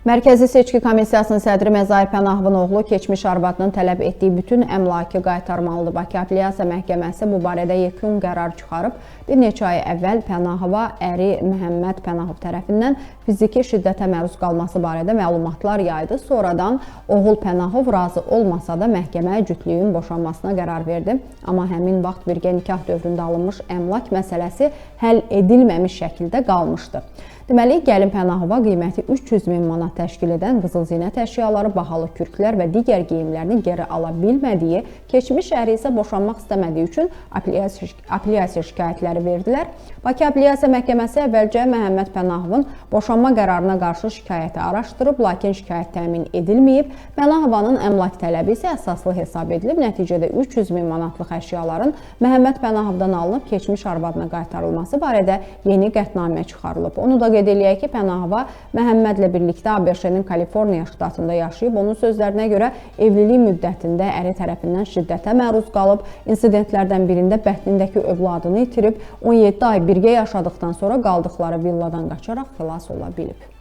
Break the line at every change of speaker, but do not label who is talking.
Mərkəzi Seçki Komissiyasının sədri Məzahir Pənahovun oğlu keçmiş arvadının tələb etdiyi bütün əmlakı qaytarmalıdır. Bakı Apellyasiya Məhkəməsi bu barədə yekun qərar çıxarıb. Bir neçə ay əvvəl Pənahova əri Məhəmməd Pənahov tərəfindən fiziki şiddətə məruz qalması barədə məlumatlar yaydı. Sonradan oğul Pənahov razı olmasa da məhkəmə cütlüyün boşanmasına qərar verdi. Amma həmin vaxt birgə nikah dövründə alınmış əmlak məsələsi həll edilməmiş şəkildə qalmışdı. Deməli, gəlin Pənahova qiyməti 300 min manat təşkil edən qızıl zinət əşyaları, bahalı kürklər və digər geyimlərini geri ala bilmədiyi, keçmiş əri isə boşanmaq istəmədiyi üçün apellyasiya şikayətləri verdilər. Bakı Apellyasiya Məhkəməsi əvvəlcə Məhəmməd Pənahovun boşanma qərarına qarşı şikayəti araşdırıb, lakin şikayət təmin edilməyib. Pənahovanın əmlak tələbi isə əsaslı hesab edilib. Nəticədə 300 min manatlıq əşyaların Məhəmməd Pənahovdan alınıb, keçmiş arvadına qaytarılması barədə yeni qətnamə çıxarılıb. Onu da qeyd eləyək ki, Pənahova Məhəmmədlə birlikdə ABŞ-nin Kaliforniya ştatında yaşayıb. Onun sözlərinə görə evlilik müddətində əri tərəfindən şiddətə məruz qalıb. İnsidentlərdən birində bətnindəki övladını itirib. 17 ay birgə yaşadıqdan sonra qaldıqları villadan qaçaraq xilas ola bilib.